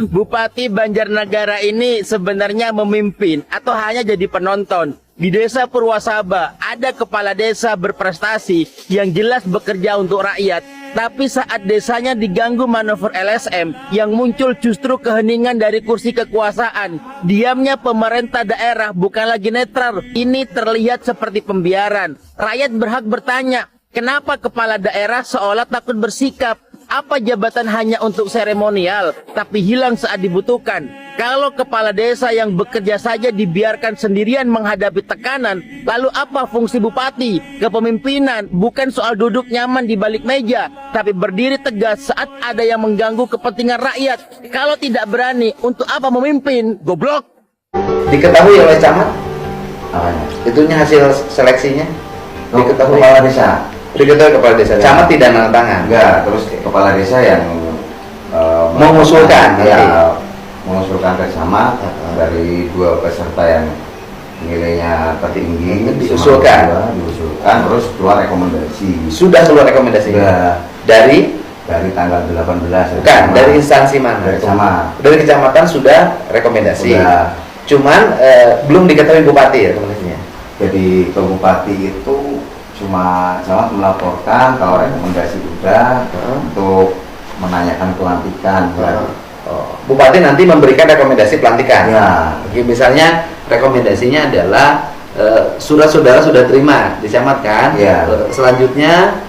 Bupati Banjarnegara ini sebenarnya memimpin atau hanya jadi penonton? Di desa Purwasaba ada kepala desa berprestasi yang jelas bekerja untuk rakyat, tapi saat desanya diganggu manuver LSM yang muncul justru keheningan dari kursi kekuasaan. Diamnya pemerintah daerah bukan lagi netral, ini terlihat seperti pembiaran. Rakyat berhak bertanya, kenapa kepala daerah seolah takut bersikap? Apa jabatan hanya untuk seremonial, tapi hilang saat dibutuhkan? Kalau kepala desa yang bekerja saja dibiarkan sendirian menghadapi tekanan, lalu apa fungsi bupati? Kepemimpinan bukan soal duduk nyaman di balik meja, tapi berdiri tegas saat ada yang mengganggu kepentingan rakyat. Kalau tidak berani, untuk apa memimpin? Goblok! Diketahui oleh camat? Apanya? Itunya hasil seleksinya? Diketahui kepala desa? Diketahui kepala desa. Camat tidak nanda tangan? Enggak, terus kepala desa yang mengusulkan mengusulkan ke camat dari dua peserta yang nilainya tertinggi diusulkan terus keluar rekomendasi. Sudah keluar rekomendasi? Dari tanggal 18. Bukan, dari instansi mana? Dari camat. Dari kecamatan sudah rekomendasi. Cuman belum diketahui bupati ya rekomendasinya. Jadi ke bupati itu cuma camat melaporkan kalau rekomendasi udah untuk menanyakan pelantikan. Bupati nanti memberikan rekomendasi pelantikan. Ya. Misalnya rekomendasinya adalah surat saudara sudah terima di camat kan. Ya. Selanjutnya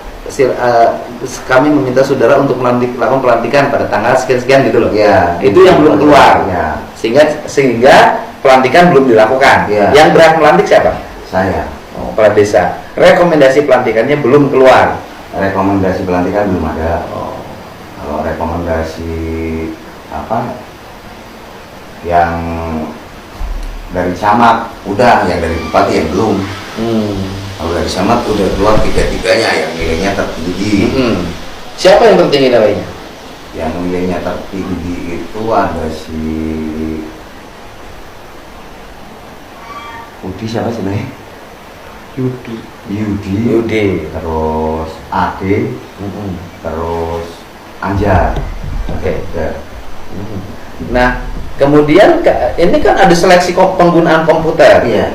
kami meminta saudara untuk melakukan pelantikan pada tanggal sekian gitu loh. Ya. Itu yang belum keluar. Ya. Sehingga pelantikan belum dilakukan. Ya. Yang berhak melantik siapa? Saya. Kepala desa. Rekomendasi pelantikannya belum keluar. Rekomendasi pelantikan belum ada. Kalau rekomendasi apa yang dari camat udah, yang dari bupati yang belum. Kalau dari camat udah keluar tiga-tiganya yang nilainya tertinggi. Siapa yang tertinggi nilainya? Yang nilainya tertinggi itu ada si Udi, siapa sih nih? Yudi, terus Ade, terus Anjar. Oke. Nah, kemudian ini kan ada seleksi penggunaan komputer. Iya.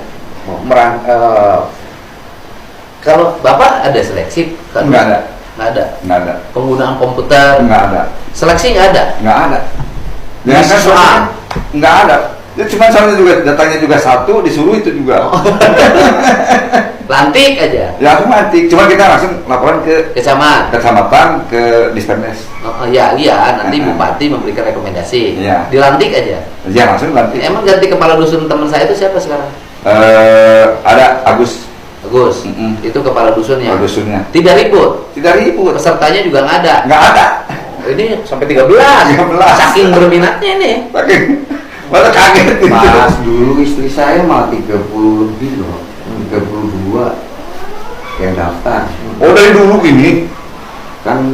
Kalau Bapak ada seleksi? Kan? Nggak ada. Penggunaan komputer? Nggak ada. Seleksi nggak ada? Nggak ada. Ya, soal nggak ada. Ya, cuma sama juga datanya juga satu, disuruh itu juga. Lantik aja. Ya, aku lantik. Cuma kita langsung laporan ke kecamatan, ke Dispendes. Iya, nanti bupati memberikan rekomendasi. Ya. Dilantik aja. Ya, langsung lantik. Emang ganti kepala dusun teman saya itu siapa sekarang? Ada Agus. Itu kepala dusunnya. Kepala dusunnya. Tidak ribut. Pesertanya juga nggak ada. Nggak ada. Ini sampai 13. Saking berminatnya ini. Malah kaget gitu. Mas, dulu istri saya malah 30 lebih loh. 32 yang daftar. Oh, dari dulu ini? Kan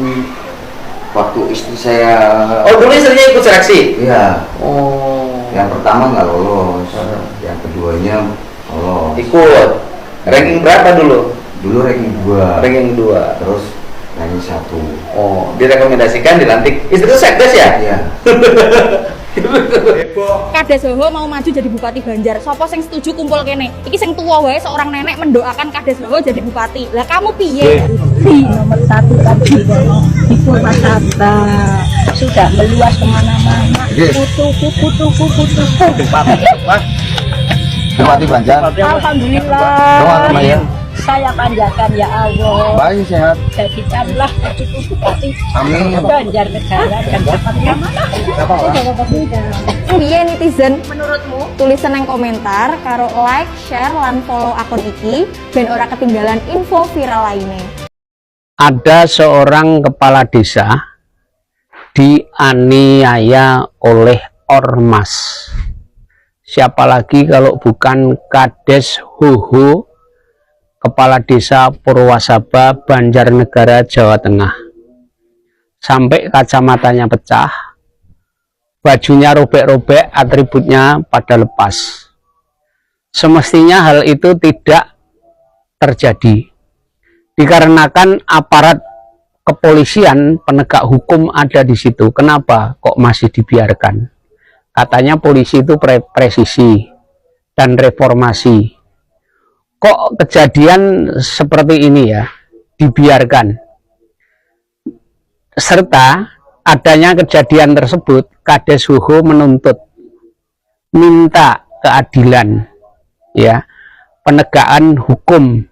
waktu istri saya. Oh, dulu istrinya ikut seleksi? Iya. Oh. Yang pertama nggak lolos. Yang keduanya lolos. Ikut. Ranking berapa dulu? Dulu ranking 2. Terus ranking 1. Oh, direkomendasikan dilantik. Istri itu sekdes ya? Iya. Kades Hoho mau maju jadi bupati Banjar. Sopo sing setuju kumpul kene. Iki sing tua wae seorang nenek mendoakan Kades Hoho jadi bupati. Lah kamu piye? Nomor 1 tadi di Purwasaba sudah meluas kemana-mana. Kutu. Bupati Banjar. Alhamdulillah. Saya panjatkan ya Allah. Baik, sehat. Jadikanlah cucu bupati. Amin. Banjarnegara dan dapat Piye netizen menurutmu? Tulisan yang komentar karo like, share, lan follow akun iki ben ora ketinggalan info viral lainnya. Ada seorang kepala desa dianiaya oleh ormas. Siapa lagi kalau bukan Kades Hoho, Kepala Desa Purwasaba, Banjarnegara, Jawa Tengah. Sampai kacamatanya pecah, bajunya robek-robek, atributnya pada lepas. Semestinya hal itu tidak terjadi, dikarenakan aparat kepolisian, penegak hukum ada di situ. Kenapa kok masih dibiarkan? Katanya polisi itu presisi dan reformasi. Kok kejadian seperti ini ya dibiarkan? Serta adanya kejadian tersebut, Kades Huho menuntut, minta keadilan, ya, penegakan hukum.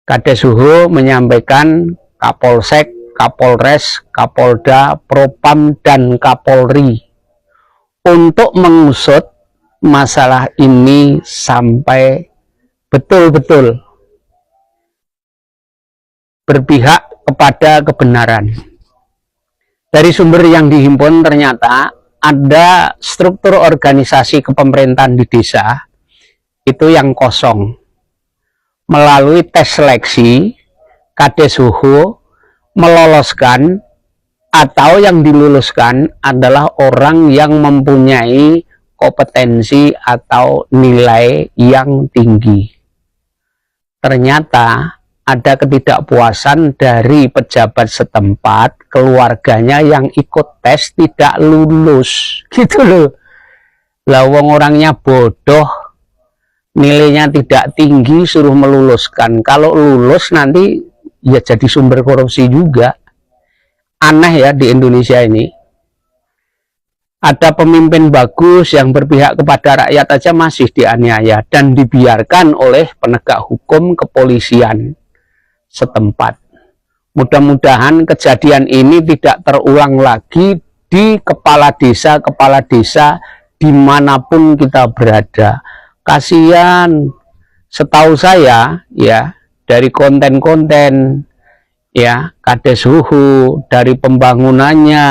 Kades Huho menyampaikan Kapolsek, Kapolres, Kapolda, Propam, dan Kapolri untuk mengusut masalah ini sampai betul-betul berpihak kepada kebenaran. Dari sumber yang dihimpun ternyata ada struktur organisasi kepemerintahan di desa itu yang kosong. Melalui tes seleksi, Kades Huho meloloskan atau yang diluluskan adalah orang yang mempunyai kompetensi atau nilai yang tinggi. Ternyata ada ketidakpuasan dari pejabat setempat, keluarganya yang ikut tes tidak lulus, gitu loh. Lah wong orangnya bodoh, nilainya tidak tinggi, suruh meluluskan. Kalau lulus nanti ya jadi sumber korupsi juga. Aneh ya di Indonesia ini. Ada pemimpin bagus yang berpihak kepada rakyat aja masih dianiaya dan dibiarkan oleh penegak hukum kepolisian setempat. Mudah-mudahan kejadian ini tidak terulang lagi di kepala desa dimanapun kita berada. Kasihan, setahu saya ya, dari konten-konten ya Kades Huho, dari pembangunannya,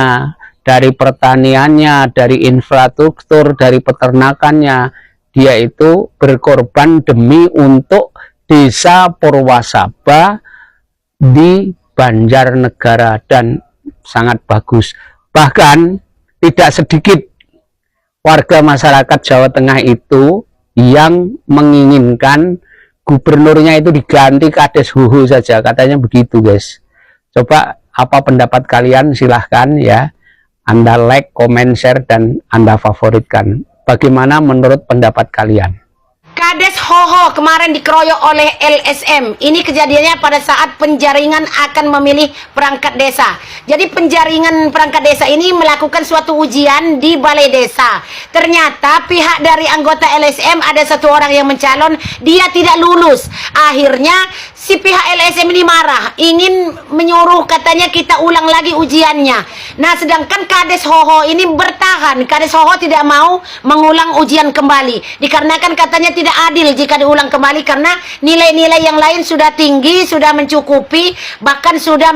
dari pertaniannya, dari infrastruktur, dari peternakannya, dia itu berkorban demi untuk desa Purwasaba di Banjarnegara dan sangat bagus. Bahkan tidak sedikit warga masyarakat Jawa Tengah itu yang menginginkan gubernurnya itu diganti Kades Huho saja, katanya begitu guys. Coba apa pendapat kalian, silahkan ya, Anda like, komen, share, dan Anda favoritkan. Bagaimana menurut pendapat kalian? Kades Huho kemarin dikeroyok oleh LSM. Ini kejadiannya pada saat penjaringan akan memilih perangkat desa. Jadi penjaringan perangkat desa ini melakukan suatu ujian di balai desa. Ternyata pihak dari anggota LSM ada satu orang yang mencalon, dia tidak lulus. Akhirnya si pihak LSM ini marah, ingin menyuruh katanya kita ulang lagi ujiannya. Nah, sedangkan Kades Huho ini bertahan. Kades Huho tidak mau mengulang ujian kembali. Dikarenakan katanya tidak adil jika diulang kembali karena nilai-nilai yang lain sudah tinggi, sudah mencukupi, bahkan sudah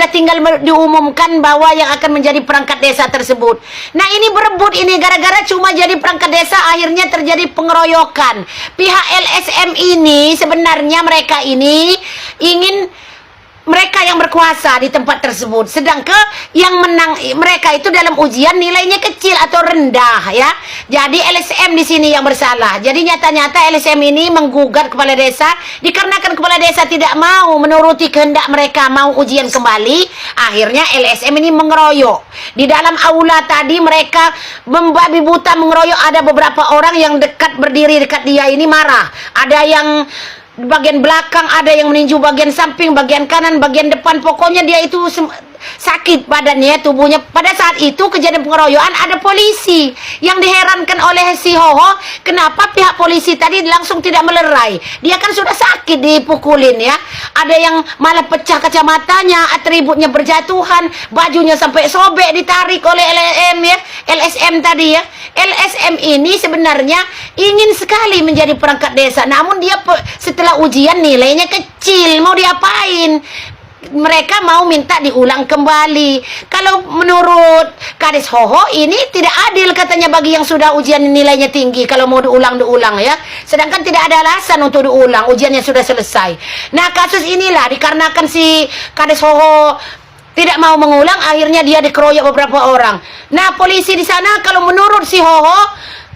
tinggal diumumkan bahwa yang akan menjadi perangkat desa tersebut. Nah, ini berebut ini gara-gara cuma jadi perangkat desa akhirnya terjadi pengeroyokan. Pihak LSM ini sebenarnya mereka ini ingin mereka yang berkuasa di tempat tersebut, sedangkan yang menang mereka itu dalam ujian nilainya kecil atau rendah ya. Jadi LSM di sini yang bersalah. Jadi nyata-nyata LSM ini menggugat kepala desa dikarenakan kepala desa tidak mau menuruti kehendak mereka, mau ujian kembali. Akhirnya LSM ini mengeroyok. Di dalam aula tadi mereka membabi buta mengeroyok, ada beberapa orang yang berdiri dekat dia ini marah. Ada yang bagian belakang, ada yang meninju bagian samping, bagian kanan, bagian depan. Pokoknya dia itu sakit badannya, tubuhnya. Pada saat itu kejadian pengeroyokan ada polisi. Yang diherankan oleh si Huho, kenapa pihak polisi tadi langsung tidak melerai? Dia kan sudah sakit dipukulin ya. Ada yang malah pecah kacamatanya, atributnya berjatuhan, bajunya sampai sobek ditarik oleh LSM tadi ya. LSM ini sebenarnya ingin sekali menjadi perangkat desa, namun dia setelah ujian nilainya kecil, mau diapain? Mereka mau minta diulang kembali. Kalau menurut Kades Huho ini tidak adil katanya bagi yang sudah ujian nilainya tinggi kalau mau diulang ya. Sedangkan tidak ada alasan untuk diulang, ujiannya sudah selesai. Nah, kasus inilah dikarenakan si Kades Huho tidak mau mengulang, akhirnya dia dikeroyok beberapa orang. Nah, polisi di sana kalau menurut si Huho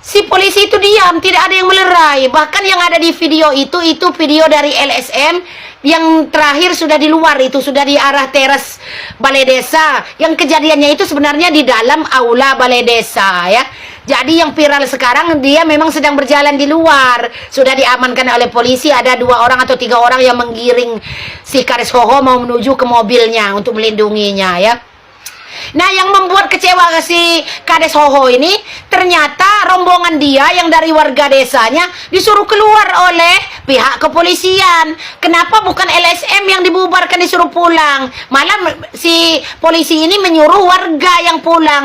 Si polisi itu diam, tidak ada yang melerai. Bahkan yang ada di video itu video dari LSM yang terakhir sudah di luar, itu sudah di arah teras balai desa. Yang kejadiannya itu sebenarnya di dalam aula balai desa ya. Jadi yang viral sekarang dia memang sedang berjalan di luar. Sudah diamankan oleh polisi, ada 2 orang atau 3 orang yang menggiring si Kades Hoho mau menuju ke mobilnya untuk melindunginya ya. Nah, yang membuat kecewa si Kades Hoho ini, ternyata rombongan dia yang dari warga desanya disuruh keluar oleh pihak kepolisian. Kenapa bukan LSM yang dibubarkan disuruh pulang? Malah si polisi ini menyuruh warga yang pulang.